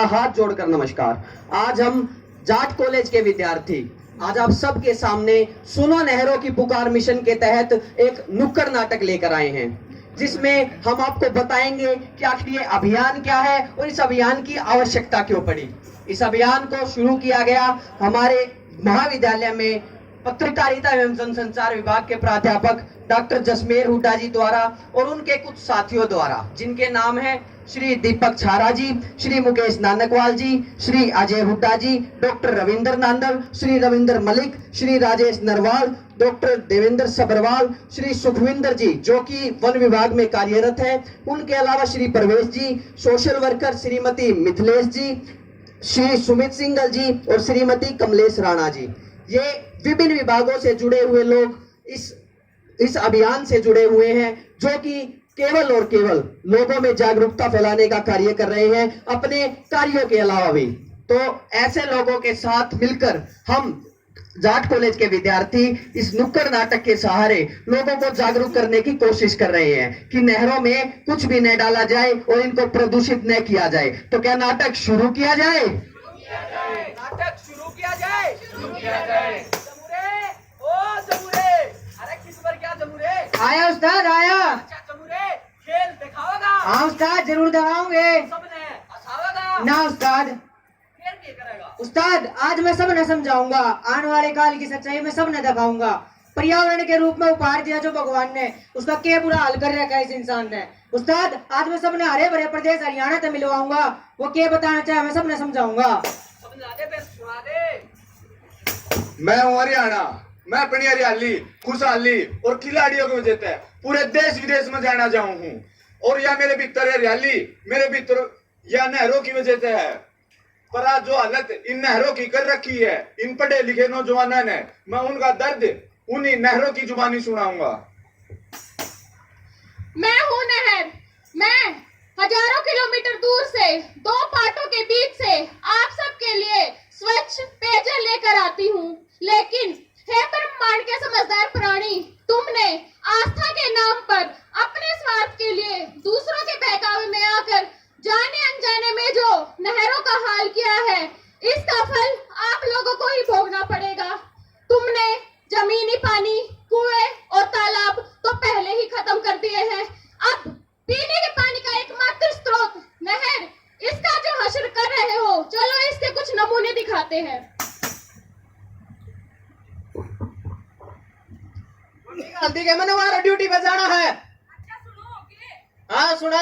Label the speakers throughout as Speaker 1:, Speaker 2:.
Speaker 1: हाथ जोड़कर नमस्कार। आज हम जाट कॉलेज के विद्यार्थी आज आप सबके सामने सुनो नहरों की पुकार मिशन के तहत एक नुक्कड़ नाटक लेकर आए हैं, जिसमें हम आपको बताएंगे कि आखिर ये अभियान क्या है और इस अभियान की आवश्यकता क्यों पड़ी। इस अभियान को शुरू किया गया हमारे महाविद्यालय में पत्रकारिता एवं जनसंचार विभाग के प्राध्यापक डॉक्टर जसमेर हुड्डा जी द्वारा और उनके कुछ साथियों द्वारा, जिनके नाम है श्री दीपक छारा जी, श्री मुकेश नानकवाल जी, श्री अजय हुड्डा जी, डॉक्टर रविंद्र नांदल, श्री रविंद्र मलिक, श्री राजेश नरवाल, डॉक्टर देवेंद्र सबरवाल, श्री सुखविंदर जी जो कि वन विभाग में कार्यरत है, उनके अलावा श्री प्रवेश जी, सोशल वर्कर श्रीमती मिथिलेश जी, श्री सुमित सिंगल जी और श्रीमती कमलेश राणा जी। ये विभिन्न विभागों से जुड़े हुए लोग इस अभियान से जुड़े हुए हैं, जो कि केवल और केवल लोगों में जागरूकता फैलाने का कार्य कर रहे हैं अपने कार्यों के अलावा भी। तो ऐसे लोगों के साथ मिलकर हम जाट कॉलेज के विद्यार्थी इस नुक्कड़ नाटक के सहारे लोगों को जागरूक करने की कोशिश कर रहे हैं कि नहरों में कुछ भी न डाला जाए और इनको प्रदूषित न किया जाए। तो क्या नाटक शुरू किया जाए?
Speaker 2: नाटक शुरू किया जाए। जमुरे, ओ जमुरे, अरे किस पर क्या जमुरे?
Speaker 3: आया उस्ताद आया।
Speaker 2: अच्छा जमुरे, खेल दिखाओगा?
Speaker 3: हाँ उस्ताद जरूर दिखाऊंगे।
Speaker 2: सबने हंसाओगा?
Speaker 3: ना उस्ताद।
Speaker 2: फिर क्या करेगा?
Speaker 3: उस्ताद आज मैं सब न समझाऊंगा, आने वाले काल की सच्चाई में सब न दिखाऊंगा। पर्यावरण के रूप में उपहार दिया जो भगवान ने, उसका क्या बुरा हाल कर रखा है इस इंसान ने। उस्ताद आज मैं सब ने हरे भरे प्रदेश हरियाणा से मिलवाऊंगा, वो क्या बताना चाहे मैं सब न समझाऊंगा।
Speaker 2: समझा दे बे, सुना दे।
Speaker 4: मैं हूँ हरियाणा, मैं अपनी हरियाली, खुशहाली और खिलाड़ियों की वजह से पूरे देश विदेश में जाना चाहूँ हूँ। और यह मेरे भीतर हरियाली, मेरे भीतर यह नहरों की वजह से है। पर आज जो हालत इन नहरों की कर रखी है इन पढ़े लिखे नौजवानों ने, मैं उनका दर्द उन्हीं नहरों की जुबानी सुनाऊंगा।
Speaker 5: मैं हूँ नहर, मैं हजारों किलोमीटर दूर से दो पाटों के बीच से आप सबके लिए स्वच्छ पेयजल लेकर आती हूँ। लेकिन हे ब्रह्मांड के समझदार प्राणी, तुमने आस्था के नाम पर अपने स्वार्थ के लिए दूसरों के बहकावे में आकर जाने अनजाने में जो नहरों का हाल किया है, इसका फल आप लोगों को ही भोगना पड़ेगा। तुमने जमीनी पानी, कुएं और तालाब तो पहले ही खत्म कर दिए हैं। अब पीने के पानी का एकमात्र स्रोत नहर, इसका जो हश्र कर रहे हो, चलो इसके कुछ नमूने दिखाते हैं।
Speaker 3: जल्दी के मैंने हमारा ड्यूटी पे जाना है।
Speaker 2: अच्छा सुनोगे?
Speaker 3: हाँ सुना।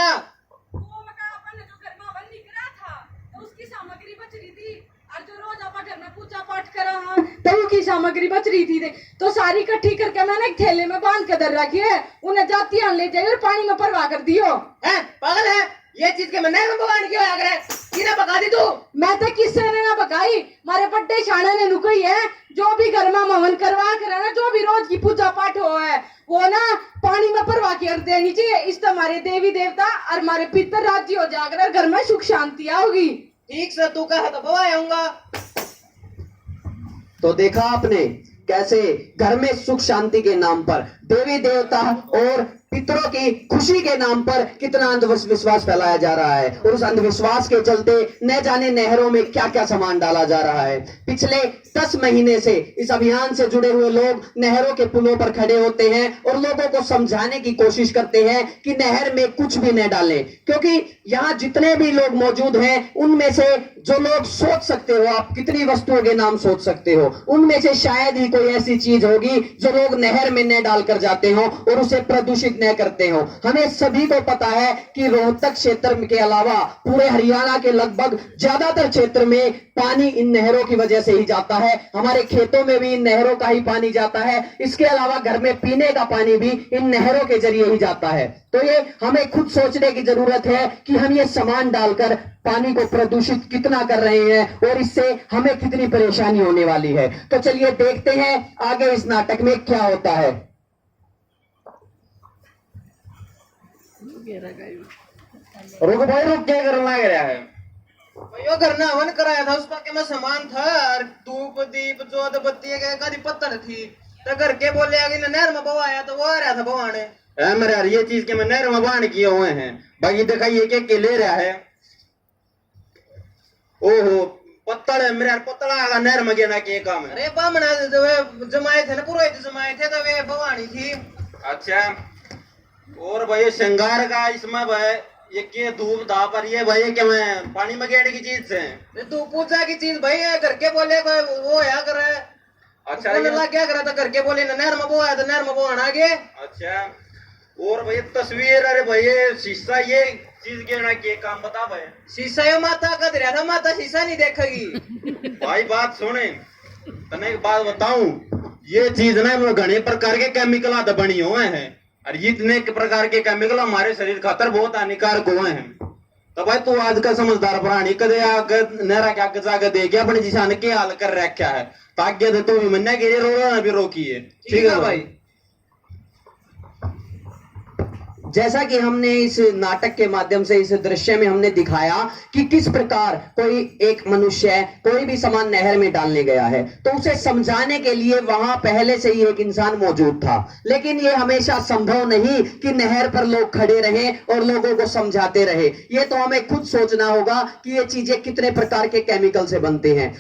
Speaker 2: वो मका अपन जो घर में बंद निकला था, तो उसकी सामग्री बच रही थी, और जो रोज अपन घर में पूजा पाठ करा हाँ,
Speaker 5: तो की सामग्री बच रही थी तो सारी इकट्ठी करके मैंने एक थैले में बांध के धर रखी है। उन्हें जाती आन ले जाए और पानी में परवा कर दियो।
Speaker 3: है पागल है ये चीज के मैंने भगवान क्यों आकर है? किने पका दी तू?
Speaker 5: मैं तो किसने ने ना पकाई, मारे बड्डे छाने ने नुकई है। जो भी घर में हवन करवा कर ना, जो भी रोज की पूजा पाठ हो है, वो ना पानी में परवा कर देनी चाहिए। इस हमारे देवी देवता और हमारे पितर राज्य हो जाकर घर में सुख शांति आओगी।
Speaker 3: ठीक से तू कहा तो बवाऊंगा।
Speaker 1: तो देखा आपने कैसे घर में सुख शांति के नाम पर, देवी देवता और पितरों की खुशी के नाम पर कितना अंधविश्वास फैलाया जा रहा है, और उस अंधविश्वास के चलते न जाने नहरों में क्या क्या सामान डाला जा रहा है। पिछले 10 महीने से इस अभियान से जुड़े हुए लोग नहरों के पुलों पर खड़े होते हैं और लोगों को समझाने की कोशिश करते हैं कि नहर में कुछ भी न डालें, क्योंकि यहाँ जितने भी लोग मौजूद हैं उनमें से जो लोग सोच सकते हो, आप कितनी वस्तुओं के नाम सोच सकते हो, उनमें से शायद ही कोई ऐसी चीज होगी जो लोग नहर में न डालकर जाते हो और उसे प्रदूषित न करते हो। हमें सभी को पता है कि रोहतक क्षेत्र के अलावा पूरे हरियाणा के लगभग ज्यादातर क्षेत्र में पानी इन नहरों की वजह से ही जाता है। हमारे खेतों में भी इन नहरों का ही पानी जाता है। इसके अलावा घर में पीने का पानी भी इन नहरों के जरिए ही जाता है। तो ये हमें खुद सोचने की जरूरत है कि हम ये सामान डालकर पानी को प्रदूषित कितना कर रहे हैं और इससे हमें कितनी परेशानी होने वाली है। तो चलिए देखते हैं आगे इस नाटक में क्या होता है।
Speaker 4: रुक भाई रुक, क्या करना लग रहा है?
Speaker 3: यो करना हवन कराया था, उस पर के में सामान था और धूप दीप जोत बत्ती का पत्थर थी। तो घर के बोले आगे नहर में बवाया तो वो आ रहा था बवाने।
Speaker 4: मेरे यार ये चीज के मैं नहर में बांध किए हुए हैं, बाकी दिखाइए क्या के ले रहा है। ओहो पत्तल है मेरे यार, पत्तला आगा नहर में गिरना के काम है।
Speaker 2: अरे बामना जो वे जमाए थे ना, पुरोहित जमाए थे, तो वे भवानी थी।
Speaker 4: अच्छा, और भाई श्रृंगार का इसमें भाई ये के धूप धाप और ये भाई क्या मैं पानी में गेड़ की चीज से
Speaker 2: ये तू पूजा की चीज भाई है, घर के बोले कोई वो या करे।
Speaker 4: अच्छा
Speaker 2: बोले ला क्या करा था, घर के बोले ना नहर में वो आया तो नहर में वो आना आगे।
Speaker 4: अच्छा, और भाई तस्वीर, अरे भाई ये शीशा, ये चीज गिरना के काम बता भाई।
Speaker 2: शीशा ये माता का दरिया था, माता शीशा नहीं देखेगी।
Speaker 4: भाई बात सुने, तने एक बात बताऊं, ये चीज ना घने प्रकार के केमिकल आते बनी हुए हैं, और इतने प्रकार के केमिकल हमारे शरीर खातर बहुत हानिकारक हुए हैं। तो भाई तू आज का समझदार प्राणी कदे आगे नहरा के आगे जाके देखे अपने जिसान के हाल कर रखा है, ताकि दे तू भी मन्ना के रो भी रोकी है। ठीक है भाई।
Speaker 1: जैसा कि हमने इस नाटक के माध्यम से, इस दृश्य में हमने दिखाया कि किस प्रकार कोई एक मनुष्य कोई भी सामान नहर में डालने गया है, तो उसे समझाने के लिए वहां पहले से ही एक इंसान मौजूद था। लेकिन ये हमेशा संभव नहीं कि नहर पर लोग खड़े रहें और लोगों को समझाते रहे। ये तो हमें खुद सोचना होगा कि ये चीजें कितने प्रकार के केमिकल से बनते हैं।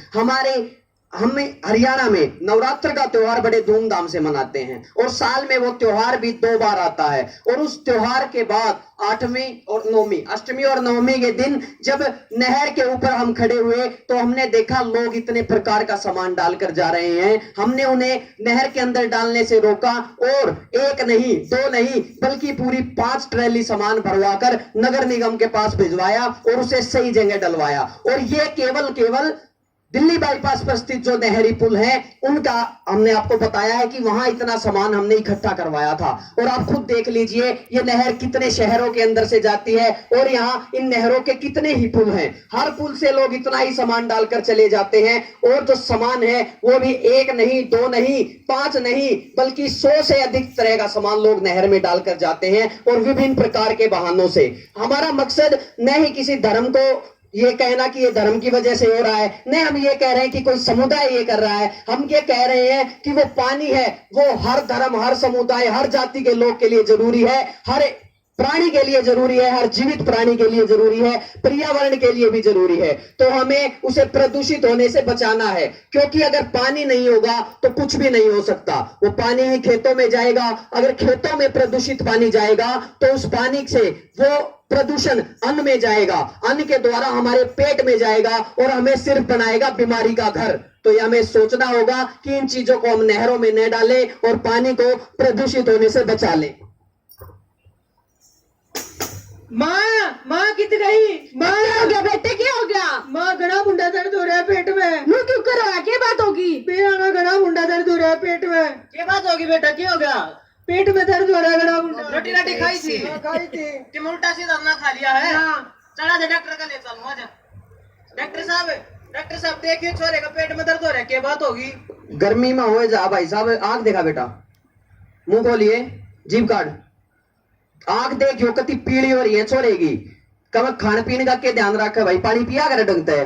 Speaker 1: हमें हरियाणा में नवरात्र का त्योहार बड़े धूमधाम से मनाते हैं, और साल में वो त्योहार भी 2 बार आता है। और उस त्योहार के बाद 8वीं और 9वीं, अष्टमी और नवमी के दिन जब नहर के ऊपर हम खड़े हुए, तो हमने देखा लोग इतने प्रकार का सामान डालकर जा रहे हैं। हमने उन्हें नहर के अंदर डालने से रोका, और 1 नहीं 2 नहीं बल्कि पूरी 5 ट्रैली सामान भरवाकर नगर निगम के पास भिजवाया और उसे सही जगह डलवाया। और ये केवल दिल्ली बाईपास पर स्थित जो नहरी पुल है, उनका हमने आपको बताया है कि वहां इतना सामान हमने इकट्ठा करवाया था। और आप खुद देख लीजिए ये नहर कितने शहरों के अंदर से जाती है, और यहाँ इन नहरों के कितने ही पुल हैं। हर पुल से लोग इतना ही सामान डालकर चले जाते हैं, और जो सामान है वो भी 1 नहीं 2 नहीं 5 नहीं बल्कि 100 से अधिक तरह का सामान लोग नहर में डालकर जाते हैं, और विभिन्न प्रकार के बहानों से। हमारा मकसद न ही किसी धर्म को ये कहना कि ये धर्म की वजह से हो रहा है, नहीं हम ये कह रहे हैं कि कोई समुदाय ये कर रहा है। हम ये कह रहे हैं कि वो पानी है, वो हर धर्म, हर समुदाय, हर जाति के लोग के लिए जरूरी है, हर प्राणी के लिए जरूरी है, हर जीवित प्राणी के लिए जरूरी है, पर्यावरण के लिए भी जरूरी है। तो हमें उसे प्रदूषित होने से बचाना है, क्योंकि अगर पानी नहीं होगा तो कुछ भी नहीं हो सकता। वो पानी ही खेतों में जाएगा, अगर खेतों में प्रदूषित पानी जाएगा तो उस पानी से वो प्रदूषण अन्न में जाएगा, अन्न के द्वारा हमारे पेट में जाएगा और हमें सिर्फ बनाएगा बीमारी का घर। तो ये हमें सोचना होगा कि इन चीजों को हम नहरों में न डालें और पानी को प्रदूषित होने से बचा लें।
Speaker 3: माँ कित गई? माँ
Speaker 5: क्या हो गया बेटे, क्या हो गया?
Speaker 3: माँ घना मुंडा दर्द हो रहा है पेट में।
Speaker 5: मुंह क्यों कर रहा है, क्या बात होगी?
Speaker 3: मेरा घना मुंडा दर्द हो रहा है पेट में।
Speaker 2: क्या बात होगी बेटा, क्या हो गया?
Speaker 3: पेट में दर्द हो रहा है घना मुंडा।
Speaker 2: रोटी राटी खाई थी?
Speaker 3: खाई थी।
Speaker 2: कि उल्टा सीधा ना खा लिया है?
Speaker 3: हाँ।
Speaker 2: चला जा डॉक्टर का ले चलूं, आजा। डॉक्टर साहब देखिए छोरे का पेट में दर्द हो रहा है, क्या बात होगी?
Speaker 1: गर्मी में हो जा भाई साहब, आंख देखा बेटा, मुंह खोलिए, जीभ काट, आंख देखियो कति पीली हो रही है छोड़ेगी। कब खान पीने का क्या ध्यान रखे भाई, पानी पिया कर डंगता है।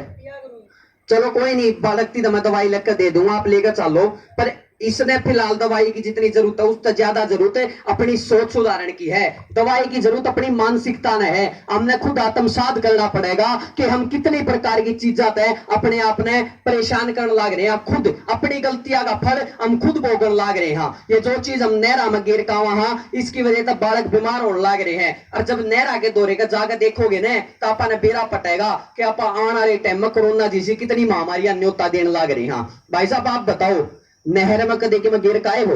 Speaker 1: चलो कोई नहीं, बालकती तो मैं दवाई लेकर दे दूंगा, आप लेकर चलो। पर इसने फिलहाल दवाई की जितनी जरूरत है उससे ज्यादा जरूरत है अपनी सोच सुधारण की है। दवाई की जरूरत अपनी मानसिकता में है। हमने खुद आत्मसात करना पड़ेगा कि हम कितनी प्रकार की चीजें अपने आप ने परेशान करने लग रहे हैं। खुद अपनी गलतियां का फल हम खुद भोगने लग रहे हैं। ये जो चीज हम नहरा में गिर का वहां, इसकी वजह से बालक बीमार होने लग रहे हैं। और जब नहरा के दौरे का जाकर देखोगे ना, तो आपने बेरा पटेगा कि आप आने वाले टाइम में कोरोना जैसी कितनी महामारियां न्योता देने लग रही हैं। भाई साहब आप बताओ, नहर में कदे के में गिर काए हो?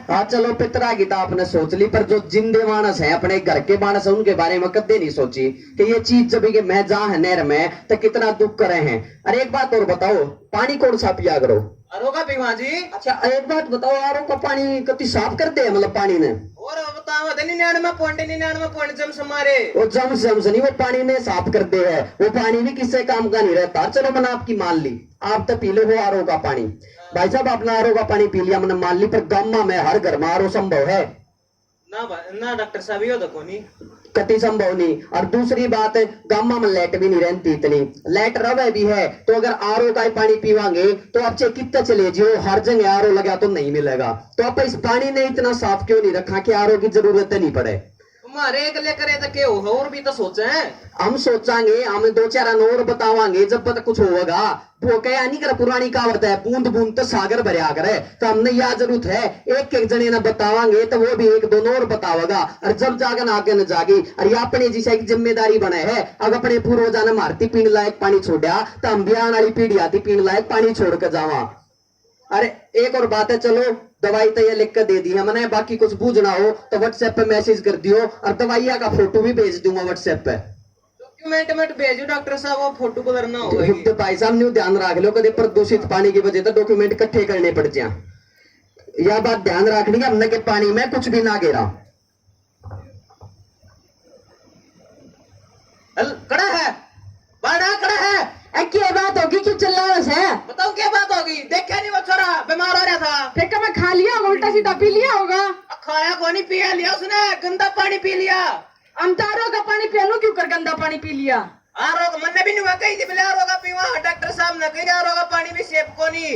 Speaker 1: हाँ चलो पितरा की तो आपने सोच ली, पर जो जिंदे मानस है अपने घर के मानस है उनके बारे में कदे नहीं सोची कि ये चीज जब कि मैं जा है नहर में तो कितना दुख करे हैं। अरे एक बात और बताओ, पानी कौन सा पिया करो?
Speaker 2: आरो का पीवा जी।
Speaker 1: अच्छा एक बात बताओ, आरो का पानी कति साफ करते हैं मतलब पानी ने?
Speaker 2: और बताओ 99 पॉइंट जम समारे
Speaker 1: वो जम नहीं, वो पानी ने साफ करते हैं। वो पानी भी किसी काम का नहीं रहता। चलो मैंने आपकी मान ली, आप तो पी लो वो आरो का पानी। भाई साहब आपने आरो का पानी पी लिया, मैंने मान ली, पर गामा में हर घर में आरो संभव है
Speaker 2: ना डॉक्टर साहब, यो देखो नहीं
Speaker 1: कति संभव नहीं। और दूसरी बात, गामा में लाइट भी नहीं रहती इतनी, लाइट रवे भी है तो अगर आरो का पानी पीवांगे तो आप चाहे कितना चले जियो, हर जगह आरो लगा तो नहीं मिलेगा। तो आप इस पानी ने इतना साफ क्यों नहीं रखा कि आरो की जरूरत नहीं पड़े?
Speaker 2: तुम्हारे एक लेकर तो के हो और भी तो सोचे हैं।
Speaker 1: हम सोचांगे, हम दो चार और बतावांगे जब तक कुछ होगा। वो कह नहीं कर, पुरानी कहावत है, बूंद बूंद तो सागर भरया करे। तो हमने यह जरूरत है एक एक जने ना बतावांगे तो वो भी एक दोनों और बतावेगा, और जब जागन आगे न जागी। और ये अपने जिसे एक जिम्मेदारी बने है। अब अपने पूर्वजा ने मारती पीने लायक पानी छोड़ा तो हम भी आने वाली पीढ़ी आती पीने लायक पानी छोड़ कर जावा। अरे एक और बात है, चलो दवाई तो ये लिख कर दे दी है मैंने, बाकी कुछ पूछना हो तो व्हाट्सएप पे मैसेज कर दियो, और दवाइया का फोटो भी भेज दूंगा व्हाट्सएप पे।
Speaker 2: डॉक्यूमेंट में भेजो डॉक्टर साहब, वो फोटो को करना होगा।
Speaker 1: तो भाई साहब ने ध्यान रख लो, कभी प्रदूषित पानी की वजह से डॉक्यूमेंट इकट्ठे करने पड़ जाए। यह बात ध्यान रखनी है, हमने के पानी में कुछ भी ना गिरा।
Speaker 2: कड़ा है, बड़ा कड़ा है।
Speaker 3: क्या बात होगी, क्यों चिल्ला रहा है?
Speaker 2: बताओ क्या बात होगी? देखा नहीं वो छोरा बीमार हो रहा था।
Speaker 3: फिर क्या मैं खा लिया, उल्टा सीधा पी लिया होगा?
Speaker 2: खाया को नहीं, पिया लिया उसने, गंदा पानी पी लिया।
Speaker 3: अंतारों का पानी पिया लो, क्यों कर गंदा पानी पी लिया?
Speaker 2: आरो का मन भी नहीं हुआ, कहीं थी बिला आरो का पीवा। डॉक्टर साहब ने कही आरो का पानी भी सेफ को नहीं।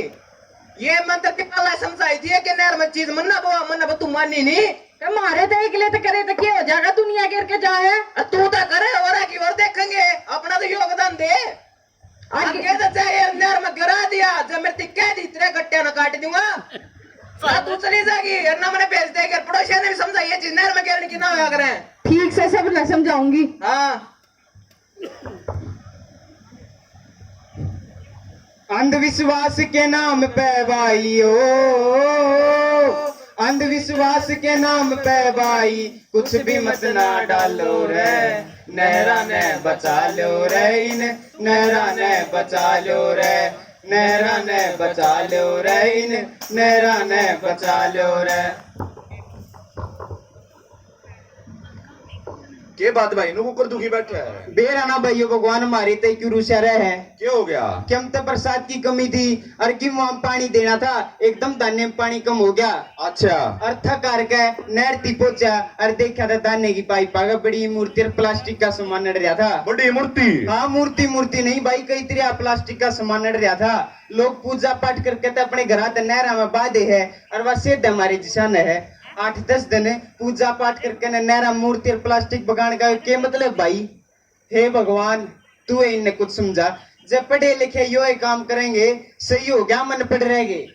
Speaker 2: ये मंत्र की पहला समझाई थी कि नहर में चीज मन्ना बो तू मानी नहीं।
Speaker 3: मारे तो एक ले तो करे तो क्या हो जाएगा, दुनिया गिर के जाए।
Speaker 2: तू तो करे और की और देखेंगे, अपना तो योगदान दे। आगे तो चाहिए नहर में गिरा दिया, जब मेरे कह दी तेरे गट्टिया न काट दूंगा। तू चली जाएगी, ना मैंने भेज देगा। पड़ोसिया ने भी समझाई ये चीज नहर में गिरने की ना होया करें।
Speaker 3: ठीक से सब न समझाऊंगी।
Speaker 2: हाँ,
Speaker 6: अंधविश्वास के नाम पे भाइयों, अंधविश्वास के नाम पे भाई कुछ भी मत ना डालो रे। नहरा ने बचा लो रे, इन नहरा ने बचा लो रे, नहरा ने बचा लो रे, इन नहरा ने बचा लो रे।
Speaker 4: के बात भाई नु कुकर दुखी बैठे है।
Speaker 6: बेराना भाइयों, भगवान हमारी तय क्यों रुसा रहे है?
Speaker 4: क्या हो गया?
Speaker 6: कि हम तो बरसात की कमी थी और कि वहां पानी देना था, एकदम दाने में पानी कम हो गया।
Speaker 4: अच्छा,
Speaker 6: और थक हार के नहर ती पहुंचा और देखा था दाने की पाइप आगे बड़ी मूर्ति और प्लास्टिक का सामान नड़ रहा था।
Speaker 4: बड़ी मूर्ति?
Speaker 6: हाँ, मूर्ति नहीं भाई, कई तरह प्लास्टिक का सामान नड़ रहा था। लोग पूजा पाठ करके तो अपने घर नहरा में बांधे है, और वह सिद्ध हमारे जिसान है। 8-10 दिन पूजा पाठ करके नहरा मूर्ति और प्लास्टिक बगान का क्या मतलब भाई? हे भगवान, तू इन्हें कुछ समझा। जब पढ़े लिखे यो ही काम करेंगे, सही हो गया, मन पढ़ रहेंगे।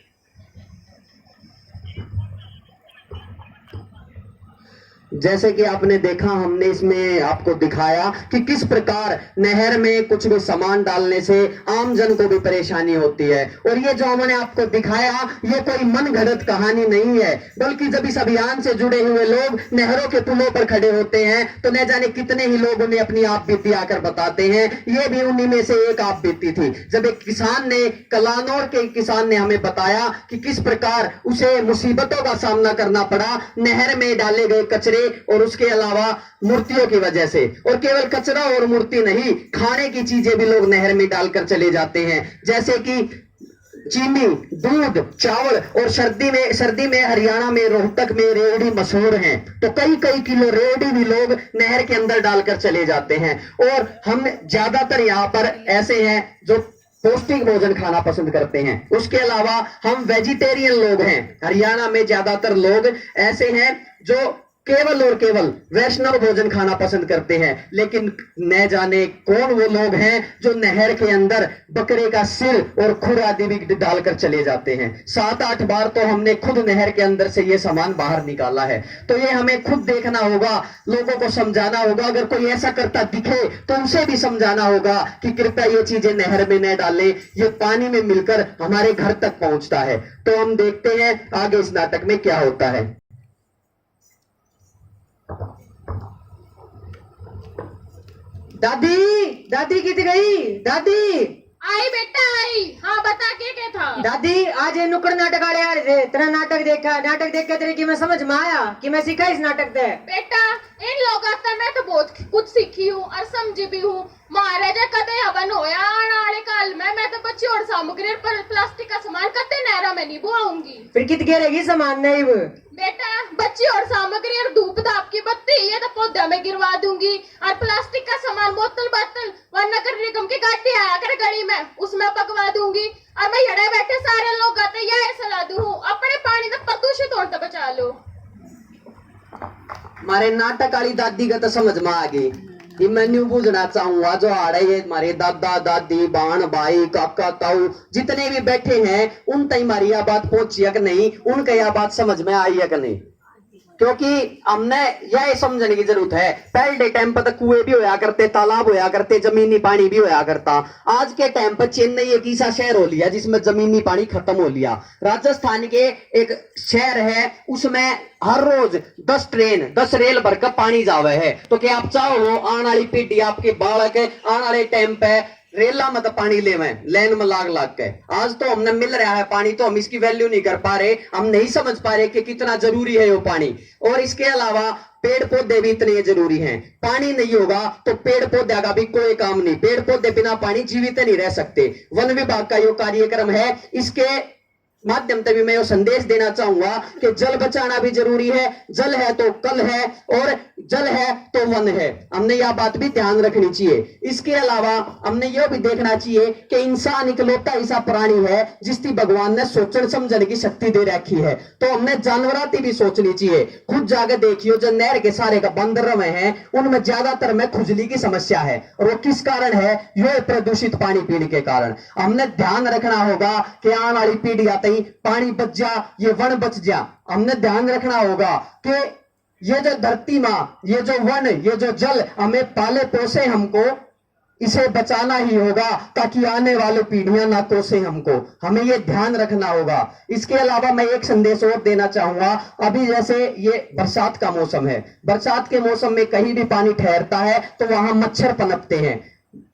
Speaker 1: जैसे कि आपने देखा, हमने इसमें आपको दिखाया कि किस प्रकार नहर में कुछ भी सामान डालने से आम जन को भी परेशानी होती है। और ये जो हमने आपको दिखाया, ये कोई मन घड़त कहानी नहीं है, बल्कि जब इस अभियान से जुड़े हुए लोग नहरों के पुलों पर खड़े होते हैं तो न जाने कितने ही लोग उन्हें अपनी आप बीती आकर बताते हैं। ये भी उन्हीं में से एक आप बीती थी, जब एक किसान ने, कलानौर के किसान ने हमें बताया कि किस प्रकार उसे मुसीबतों का सामना करना पड़ा नहर में डाले गए कचरे और उसके अलावा मूर्तियों की वजह से। और केवल कचरा और मूर्ति नहीं, खाने की चीजें भी लोग नहर में डालकर चले जाते हैं, जैसे कि चीनी, दूध, चावल। और सर्दी में हरियाणा में रोहतक में रेवड़ी मशहूर हैं, तो कई किलो रेवड़ी भी लोग नहर के अंदर डालकर चले जाते हैं। और हम ज्यादातर यहाँ पर ऐसे हैं जो पौष्टिक भोजन खाना पसंद करते हैं। उसके अलावा हम वेजिटेरियन लोग हैं। हरियाणा में ज्यादातर लोग ऐसे हैं जो केवल और केवल वैष्णव भोजन खाना पसंद करते हैं। लेकिन न जाने कौन वो लोग हैं जो नहर के अंदर बकरे का सिर और खुर आदि भी डालकर चले जाते हैं। 7-8 बार तो हमने खुद नहर के अंदर से ये सामान बाहर निकाला है। तो ये हमें खुद देखना होगा, लोगों को समझाना होगा। अगर कोई ऐसा करता दिखे तो उसे भी समझाना होगा कि कृपया ये चीजें नहर में न डालें, ये पानी में मिलकर हमारे घर तक पहुंचता है। तो हम देखते हैं आगे इस नाटक में क्या होता है।
Speaker 3: दादी कितनी गई? दादी
Speaker 5: आई बेटा आई। हाँ बता क्या था?
Speaker 3: दादी, आज ये नुक्कड़ नाटक आ रहे थे, तेरा नाटक देख के तेरे की मैं समझ में आया कि मैं सीखा इस नाटक से।
Speaker 5: बेटा इन लोगों से मैं तो बहुत कुछ सीखी हूँ और समझी भी हूँ। महाराजा कदे हवन होया आने काल में, मैं तो बच्ची और सामग्री पर प्लास्टिक का सामान कदे नहरा में नहीं बुआऊंगी।
Speaker 3: फिर कित गिरेगी सामान नहीं वो?
Speaker 5: बेटा बच्ची और सामग्री और धूप धाप की बत्ती ये तो पौधा में गिरवा दूंगी, और प्लास्टिक का सामान बोतल व नगर निगम की गाड़ी आया कर गली में, उसमें पकवा दूंगी। और मैं यड़े बैठे सारे लोग आते यह सलाह दूं, अपने पानी तो प्रदूषित होने से बचा लो।
Speaker 1: मारे नाटक वाली दादी का तो समझ में आ गई। ये मेन्यू पूछना चाहूंगा जो आ रहे हैं हमारे दादा दादी बहन भाई काका ताऊ जितने भी बैठे हैं उन तक हमारी यह बात पहुंची है कि नहीं, उनका यह बात समझ में आई है कि नहीं। क्योंकि हमने यह समझने की जरूरत है, पहले टाइम पर तो कुएं भी होया करते, तालाब होया करते, जमीनी पानी भी होया करता। आज के टाइम पर चेन्नई एक ऐसा शहर हो लिया जिसमें जमीनी पानी खत्म हो लिया। राजस्थान के एक शहर है उसमें हर रोज 10 ट्रेन 10 रेल भरकर पानी जावे है। तो क्या आप चाहो आने वाली पीढ़ी आपके बालक आने वाले टाइम पे रेला में तो पानी ले लाइन में लाग लाग के। आज तो हमने मिल रहा है पानी, तो हम इसकी वैल्यू नहीं कर पा रहे, हम नहीं समझ पा रहे कि कितना जरूरी है वो पानी। और इसके अलावा पेड़ पौधे भी इतने जरूरी हैं। पानी नहीं होगा तो पेड़ पौधे का भी कोई काम नहीं, पेड़ पौधे बिना पानी जीवित नहीं रह सकते। वन विभाग का यो कार्यक्रम है, इसके माध्यम से भी मैं ये संदेश देना चाहूंगा कि जल बचाना भी जरूरी है। जल है तो कल है और जल है तो वन है, हमने यह बात भी ध्यान रखनी चाहिए। इसके अलावा हमने यह भी देखना चाहिए कि इंसान इकलौता ऐसा प्राणी है जिसकी भगवान ने सोचने समझने की शक्ति दे रखी है। तो हमने जानवराती भी सोचनी चाहिए। खुद जाके देखियो जो नहर के सारे का बंद रहे हैं उनमें ज्यादातर में खुजली की समस्या है, और वो किस कारण है? ये प्रदूषित पानी पीने के कारण। हमने ध्यान रखना होगा कि आने वाली पीढ़ी आते ही पानी बच जा, ये वन बच जा। हमने ध्यान रखना होगा कि ये जो धरती माँ, ये जो वन, ये जो जल हमें पाले पोसे, हमको इसे बचाना ही होगा ताकि आने वाली पीढ़ियां ना कोसे हमको। हमें ये ध्यान रखना होगा। इसके अलावा मैं एक संदेश और देना चाहूंगा। अभी जैसे ये बरसात का मौसम है, बरसात के मौसम में कहीं भी पानी ठहरता है तो वहां मच्छर पनपते हैं।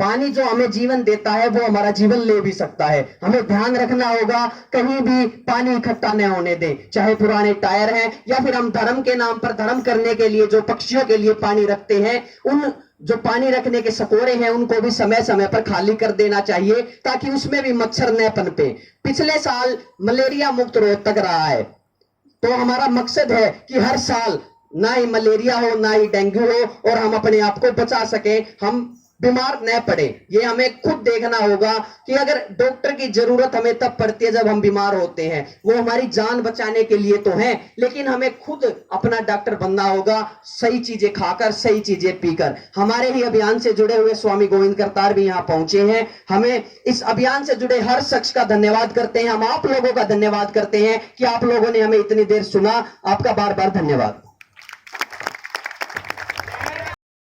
Speaker 1: पानी जो हमें जीवन देता है वो हमारा जीवन ले भी सकता है। हमें ध्यान रखना होगा कहीं भी पानी इकट्ठा न होने दें, चाहे पुराने टायर हैं या फिर हम धर्म के नाम पर धर्म करने के लिए जो पक्षियों के लिए पानी रखते हैं, उन जो पानी रखने के सकोरे हैं उनको भी समय समय पर खाली कर देना चाहिए ताकि उसमें भी मच्छर न पनपे। पिछले साल मलेरिया मुक्त रोहतक रहा है, तो हमारा मकसद है कि हर साल ना ही मलेरिया हो ना ही डेंगू हो और हम अपने आप को बचा सके, हम बीमार न पड़े। ये हमें खुद देखना होगा कि अगर डॉक्टर की जरूरत हमें तब पड़ती है जब हम बीमार होते हैं, वो हमारी जान बचाने के लिए तो है, लेकिन हमें खुद अपना डॉक्टर बनना होगा, सही चीजें खाकर सही चीजें पीकर। हमारे ही अभियान से जुड़े हुए स्वामी गोविंद करतार भी यहाँ पहुंचे हैं। हमें इस अभियान से जुड़े हर शख्स का धन्यवाद करते हैं। हम आप लोगों का धन्यवाद करते हैं कि आप लोगों ने हमें इतनी देर सुना। आपका बार बार धन्यवाद।